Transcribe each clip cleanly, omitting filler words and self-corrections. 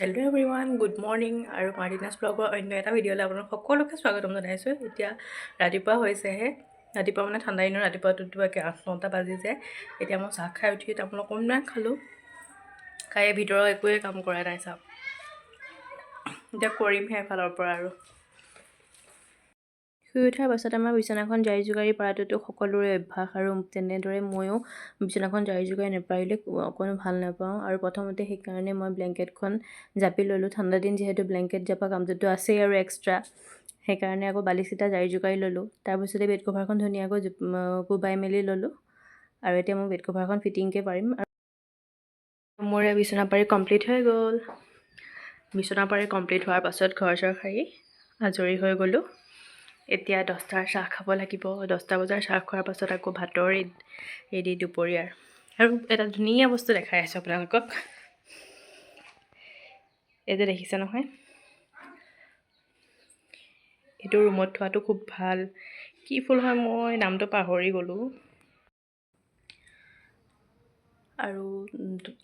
Hello' everyone, good morning আৰু মাৰ্টিনাছ ব্লগৰ অন্য এটা ভিডিঅ'লৈ আপোনালোক সকলোকে স্বাগতম জনাইছোঁ। এতিয়া ৰাতিপুৱা হৈছেহে, ৰাতিপুৱা মানে ঠাণ্ডা দিনৰ ৰাতিপুৱাটো একে 8-9টা বাজি যায়। এতিয়া মই চাহ খাই উঠি আপোনালোক অকণমান খালোঁ, খাই ভিতৰৰ একোৱেই কাম কৰা নাই। চাওক এতিয়া কৰিমহে এফালৰ পৰা আৰু শুই উঠাৰ পাছত আমাৰ বিচনাখন জাৰি জোগাৰি পৰাটোতো সকলোৰে অভ্যাস, আৰু তেনেদৰে ময়ো বিচনাখন জাৰি জোগাৰি নেপাৰিলে অকণো ভাল নাপাওঁ। আৰু প্ৰথমতে সেইকাৰণে মই ব্লেংকেটখন জাপি ল'লোঁ। ঠাণ্ডা দিন যিহেতু ব্লেংকেট জাপা কামটোতো আছেই আৰু এক্সট্ৰা, সেইকাৰণে আকৌ বালিচিটা জাৰি জোগাৰি ল'লোঁ। তাৰপিছতে বেড কভাৰখন ধুনীয়াকৈ কোবাই মেলি ল'লোঁ, আৰু এতিয়া মই বেড কভাৰখন ফিটিংকৈ পাৰিম। আৰু মোৰ বিচনা পাৰি কমপ্লিট হৈ গ'ল। বিচনা পাৰি কমপ্লিট হোৱাৰ পাছত ঘৰ চৰ সাৰি আজৰি হৈ গ'লোঁ। এতিয়া 10টাৰ চাহ খাব লাগিব। 10টা বজাৰ চাহ খোৱাৰ পাছত আকৌ ভাতৰ ৰেডি দুপৰীয়াৰ। আৰু এটা ধুনীয়া বস্তু দেখাই আছোঁ আপোনালোকক, এই যে দেখিছে নহয়, এইটো ৰুমত থোৱাটো খুব ভাল। কি ফুল হয় মই নামটো পাহৰি গ'লোঁ। আৰু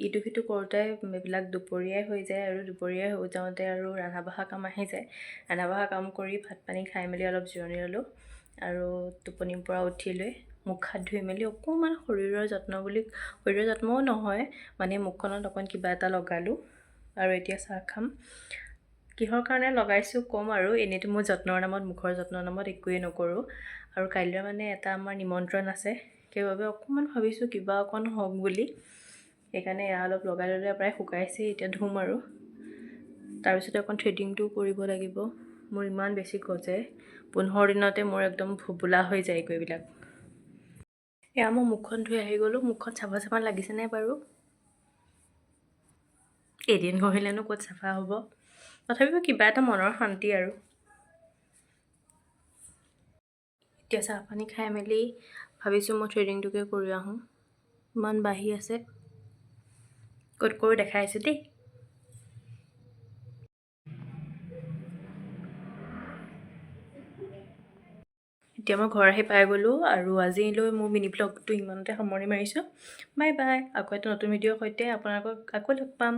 ইটো সিটো কৰোঁতে এইবিলাক দুপৰীয়াই হৈ যায়, আৰু দুপৰীয়াই হৈ যাওঁতে আৰু ৰন্ধা বঢ়া কাম আহি যায়। ৰন্ধা বঢ়া কাম কৰি ভাত পানী খাই মেলি অলপ জিৰণি ল'লোঁ, আৰু টোপনিৰ পৰা উঠি লৈ মুখ হাত ধুই মেলি অকণমান শৰীৰৰ যত্নও নহয়, মানে মুখখনত অকণ কিবা এটা লগালোঁ। আৰু এতিয়া চাহ খাম। কিহৰ কাৰণে লগাইছোঁ ক'ম, আৰু এনেইতো মোৰ যত্নৰ নামত, মুখৰ যত্নৰ নামত একোৱেই নকৰোঁ। আৰু কাইলৈ মানে এটা আমাৰ নিমন্ত্ৰণ আছে, সেইবাবে অকণমান ভাবিছোঁ কিবা অকণ হওক বুলি। সেইকাৰণে এয়া অলপ লগাই ল'লে প্ৰায় শুকাইছেই, এতিয়া ধুম। আৰু তাৰপিছতে অকণ থ্ৰেডিংটোও কৰিব লাগিব। মোৰ ইমান বেছি গজে, 15 দিনতে মোৰ একদম ভোবোলা হৈ যায়গৈ এইবিলাক। এয়া মই মুখখন ধুই আহি গ'লোঁ। মুখখন চাফা চাফা লাগিছেনে বাৰু? এদিন ঘঁহিলেনো ক'ত চাফা হ'ব, তথাপিও কিবা এটা মনৰ শান্তি। আৰু এতিয়া চাহ পানী খাই মেলি ভাবিছোঁ মই থ্ৰেডিংটোকে কৰি আহোঁ। ইমান বাঢ়ি আছে, ক'ত কৰোঁ দেখাই আছোঁ দেই। এতিয়া মই ঘৰ আহি পাই গ'লোঁ, আৰু আজিলৈ মোৰ মিনি ব্লগটো ইমানতে সামৰণি মাৰিছোঁ। Bye bye. আকৌ এটা নতুন ভিডিঅ'ৰ সৈতে আপোনালোকক আকৌ লগ পাম।